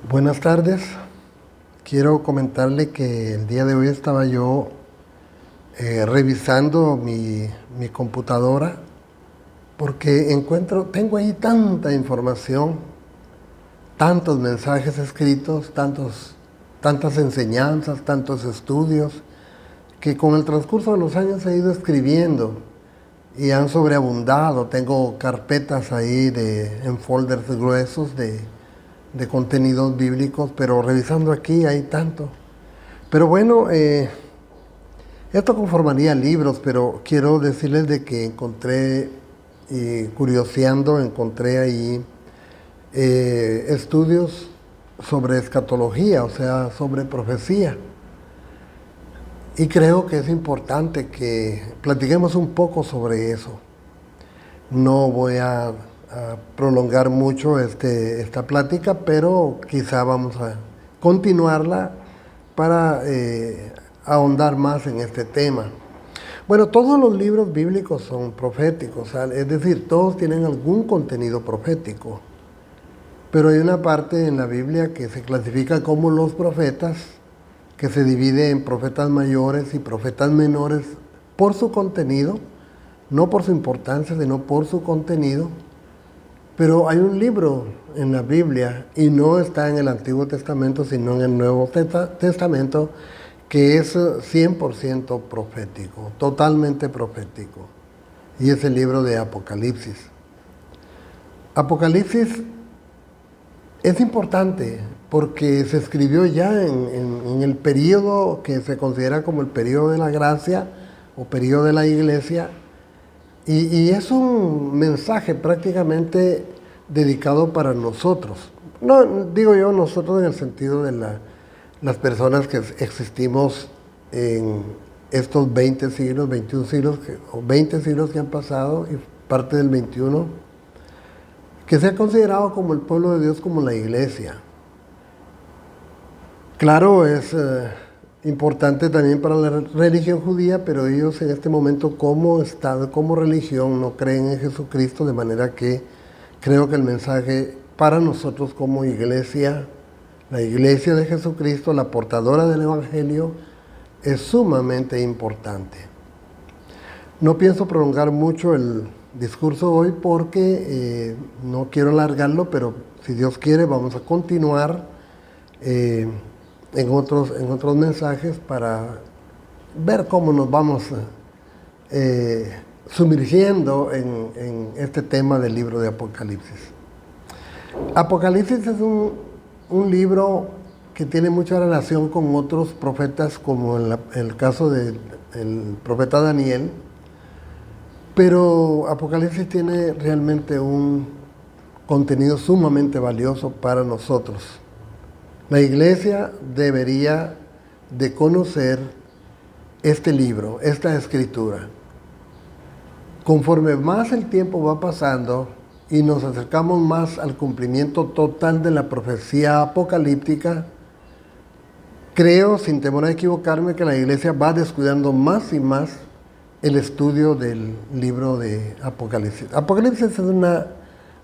Buenas tardes. Quiero comentarle que el día de hoy estaba yo revisando mi computadora porque tengo ahí tanta información, tantos mensajes escritos, tantas enseñanzas, tantos estudios, que con el transcurso de los años he ido escribiendo y han sobreabundado. Tengo carpetas ahí en folders gruesos de contenidos bíblicos, pero revisando aquí hay tanto. Pero bueno, esto conformaría libros, pero quiero decirles de que encontré, y curioseando, encontré ahí estudios sobre escatología, o sea, sobre profecía. Y creo que es importante que platiquemos un poco sobre eso. No voy a prolongar mucho esta plática, pero quizá vamos a continuarla para ahondar más en este tema. Bueno, todos los libros bíblicos son proféticos, es decir, todos tienen algún contenido profético, pero hay una parte en la Biblia que se clasifica como los profetas, que se divide en profetas mayores y profetas menores por su contenido, no por su importancia, sino por su contenido. Pero hay un libro en la Biblia, y no está en el Antiguo Testamento, sino en el Nuevo Testamento, que es 100% profético, totalmente profético, y es el libro de Apocalipsis. Apocalipsis es importante porque se escribió ya en el periodo que se considera como el periodo de la gracia o periodo de la iglesia, y es un mensaje prácticamente dedicado para nosotros. No digo yo nosotros en el sentido de las personas que existimos en estos 20 siglos, 21 siglos, o 20 siglos que han pasado y parte del 21, que se ha considerado como el pueblo de Dios, como la iglesia. Claro, es importante también para la religión judía, pero ellos en este momento como Estado, como religión, no creen en Jesucristo, de manera que creo que el mensaje para nosotros como iglesia, la iglesia de Jesucristo, la portadora del Evangelio, es sumamente importante. No pienso prolongar mucho el discurso hoy porque no quiero alargarlo, pero si Dios quiere vamos a continuar en otros mensajes para ver cómo nos vamos sumergiendo en este tema del libro de Apocalipsis. Apocalipsis es un libro que tiene mucha relación con otros profetas, como el caso del profeta Daniel, pero Apocalipsis tiene realmente un contenido sumamente valioso para nosotros. La iglesia debería de conocer este libro, esta escritura. Conforme más el tiempo va pasando y nos acercamos más al cumplimiento total de la profecía apocalíptica, creo, sin temor a equivocarme, que la iglesia va descuidando más y más el estudio del libro de Apocalipsis. Apocalipsis es una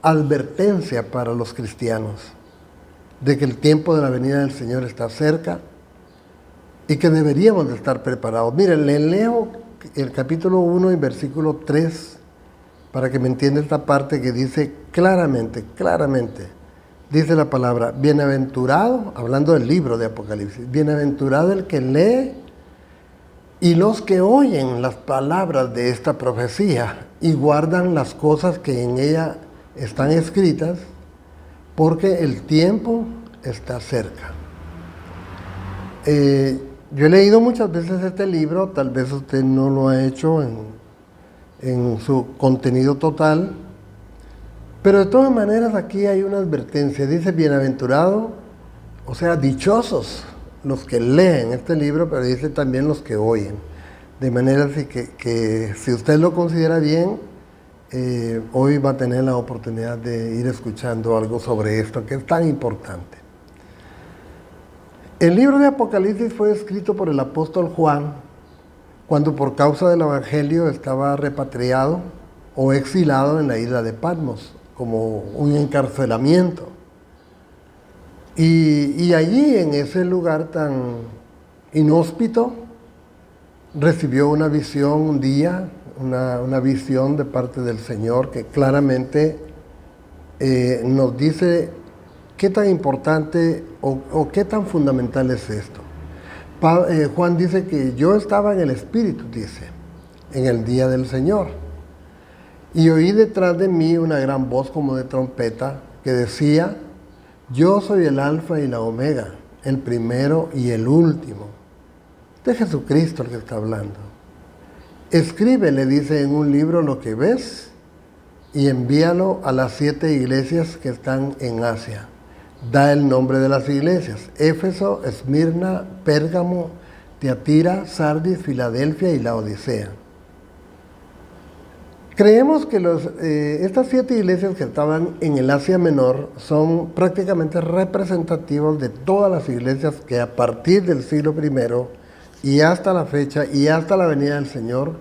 advertencia para los cristianos de que el tiempo de la venida del Señor está cerca y que deberíamos de estar preparados. Miren, le leo el capítulo 1 y versículo 3 para que me entienda esta parte que dice claramente, dice la palabra: bienaventurado, hablando del libro de Apocalipsis, bienaventurado el que lee y los que oyen las palabras de esta profecía y guardan las cosas que en ella están escritas, porque el tiempo está cerca. Yo he leído muchas veces este libro, tal vez usted no lo ha hecho en su contenido total, pero de todas maneras aquí hay una advertencia. Dice bienaventurado, o sea, dichosos los que leen este libro, pero dice también los que oyen. De manera así que si usted lo considera bien, hoy va a tener la oportunidad de ir escuchando algo sobre esto que es tan importante. El libro de Apocalipsis fue escrito por el apóstol Juan cuando por causa del Evangelio estaba repatriado o exilado en la isla de Patmos, como un encarcelamiento. Y allí, en ese lugar tan inhóspito, recibió una visión un día, una visión de parte del Señor que claramente nos dice qué tan importante o qué tan fundamental es esto. Juan dice que yo estaba en el Espíritu, dice, en el día del Señor. Y oí detrás de mí una gran voz como de trompeta que decía: yo soy el Alfa y la Omega, el primero y el último. De Jesucristo el que está hablando. Escribe, le dice, en un libro lo que ves y envíalo a las 7 iglesias que están en Asia. Da el nombre de las iglesias: Éfeso, Esmirna, Pérgamo, Tiatira, Sardis, Filadelfia y Laodicea. Creemos que estas 7 iglesias que estaban en el Asia Menor son prácticamente representativos de todas las iglesias que a partir del siglo I y hasta la fecha y hasta la venida del Señor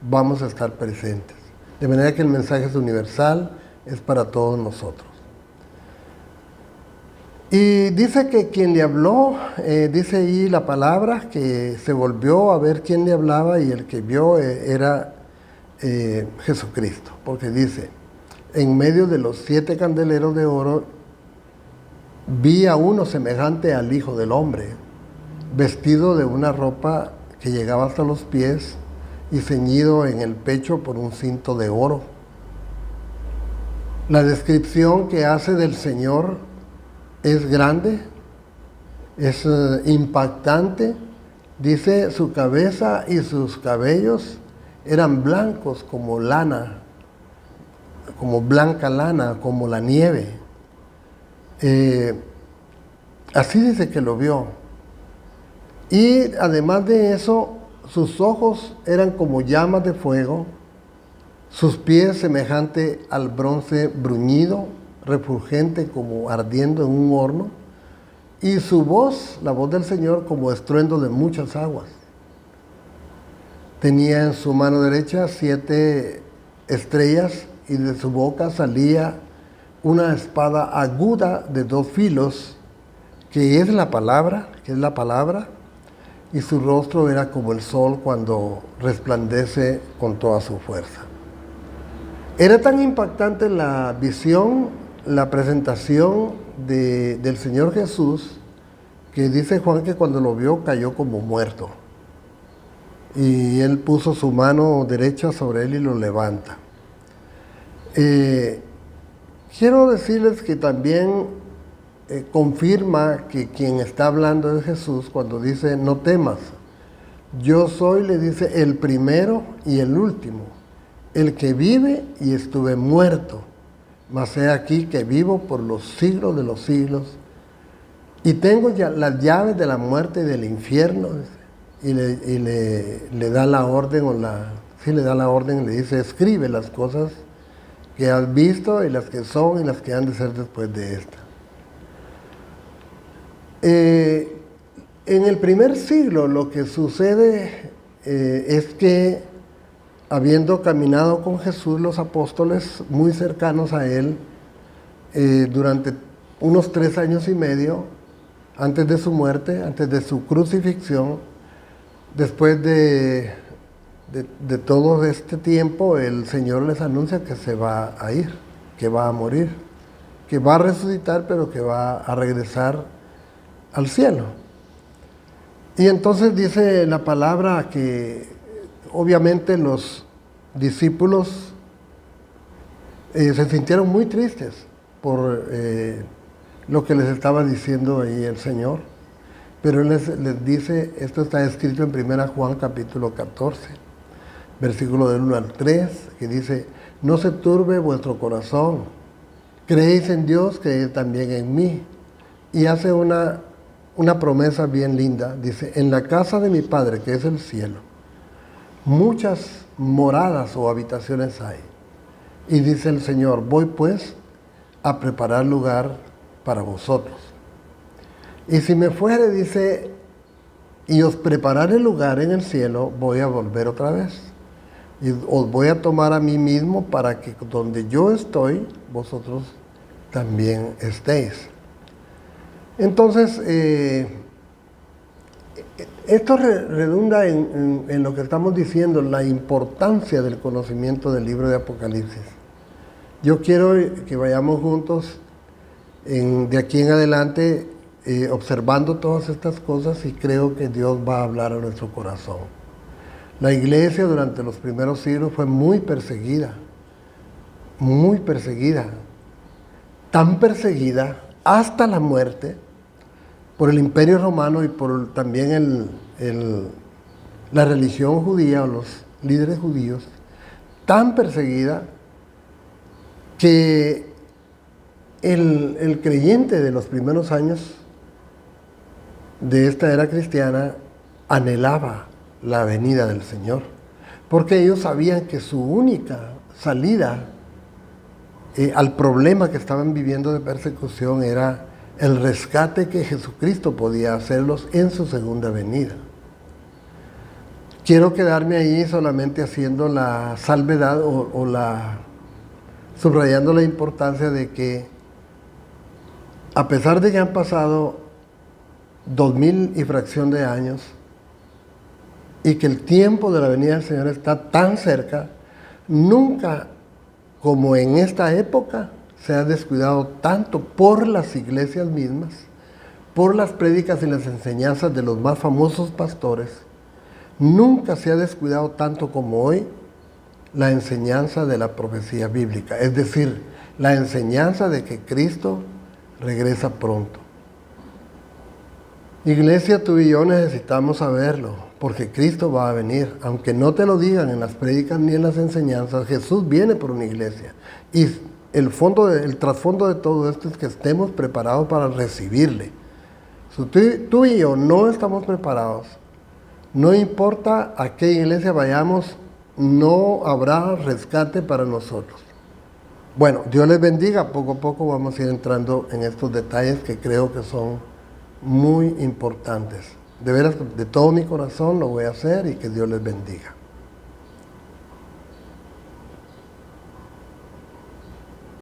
vamos a estar presentes. De manera que el mensaje es universal, es para todos nosotros. Y dice que quien le habló, dice ahí la palabra, que se volvió a ver quién le hablaba y el que vio era Jesucristo, porque dice: en medio de los 7 candeleros de oro vi a uno semejante al Hijo del Hombre, vestido de una ropa que llegaba hasta los pies y ceñido en el pecho por un cinto de oro. La descripción que hace del Señor es grande, es impactante. Dice: su cabeza y sus cabellos eran blancos como lana, como blanca lana, como la nieve. Así dice que lo vio. Y además de eso, sus ojos eran como llamas de fuego, sus pies semejante al bronce bruñido, refulgente como ardiendo en un horno, y su voz, la voz del Señor, como estruendo de muchas aguas. Tenía en su mano derecha 7 estrellas y de su boca salía una espada aguda de 2 filos, que es la palabra, y su rostro era como el sol cuando resplandece con toda su fuerza. Era tan impactante la visión, la presentación del Señor Jesús, que dice Juan que cuando lo vio cayó como muerto. Y él puso su mano derecha sobre él y lo levanta. Quiero decirles que también confirma que quien está hablando es Jesús cuando dice: no temas, yo soy, le dice, el primero y el último, el que vive y estuve muerto, mas he aquí que vivo por los siglos de los siglos, y tengo ya las llaves de la muerte y del infierno. Y le da la orden, le dice: escribe las cosas que has visto y las que son y las que han de ser después de esta. En el primer siglo lo que sucede es que, habiendo caminado con Jesús los apóstoles muy cercanos a él, durante unos 3 años y medio, antes de su muerte, antes de su crucifixión, después de todo este tiempo, el Señor les anuncia que se va a ir, que va a morir, que va a resucitar, pero que va a regresar al cielo. Y entonces dice la palabra que obviamente los discípulos se sintieron muy tristes por lo que les estaba diciendo ahí el Señor. Pero Él les dice, esto está escrito en 1 Juan capítulo 14, versículo del 1 al 3, que dice: no se turbe vuestro corazón, creéis en Dios, creed también en mí. Y hace una promesa bien linda, dice: en la casa de mi Padre, que es el cielo, muchas moradas o habitaciones hay. Y dice el Señor: voy pues a preparar lugar para vosotros. Y si me fuere, dice, y os prepararé lugar en el cielo, voy a volver otra vez. Y os voy a tomar a mí mismo para que donde yo estoy, vosotros también estéis. Entonces, esto redunda en lo que estamos diciendo, la importancia del conocimiento del libro de Apocalipsis. Yo quiero que vayamos juntos de aquí en adelante observando todas estas cosas, y creo que Dios va a hablar a nuestro corazón. La iglesia durante los primeros siglos fue muy perseguida, tan perseguida hasta la muerte por el Imperio Romano y por también la religión judía o los líderes judíos, tan perseguida que el creyente de los primeros años de esta era cristiana anhelaba la venida del Señor, porque ellos sabían que su única salida al problema que estaban viviendo de persecución era el rescate que Jesucristo podía hacerlos en su segunda venida. Quiero quedarme ahí solamente haciendo la salvedad subrayando la importancia de que, a pesar de que han pasado 2000 y fracción de años y que el tiempo de la venida del Señor está tan cerca, nunca como en esta época se ha descuidado tanto por las iglesias mismas, por las prédicas y las enseñanzas de los más famosos pastores. Nunca se ha descuidado tanto como hoy la enseñanza de la profecía bíblica, es decir, la enseñanza de que Cristo regresa pronto. Iglesia, tú y yo necesitamos saberlo, porque Cristo va a venir. Aunque no te lo digan en las prédicas ni en las enseñanzas, Jesús viene por una iglesia. Y el trasfondo de todo esto es que estemos preparados para recibirle. Si tú y yo no estamos preparados, no importa a qué iglesia vayamos, no habrá rescate para nosotros. Bueno, Dios les bendiga. Poco a poco vamos a ir entrando en estos detalles que creo que son muy importantes. De veras, de todo mi corazón lo voy a hacer, y que Dios les bendiga.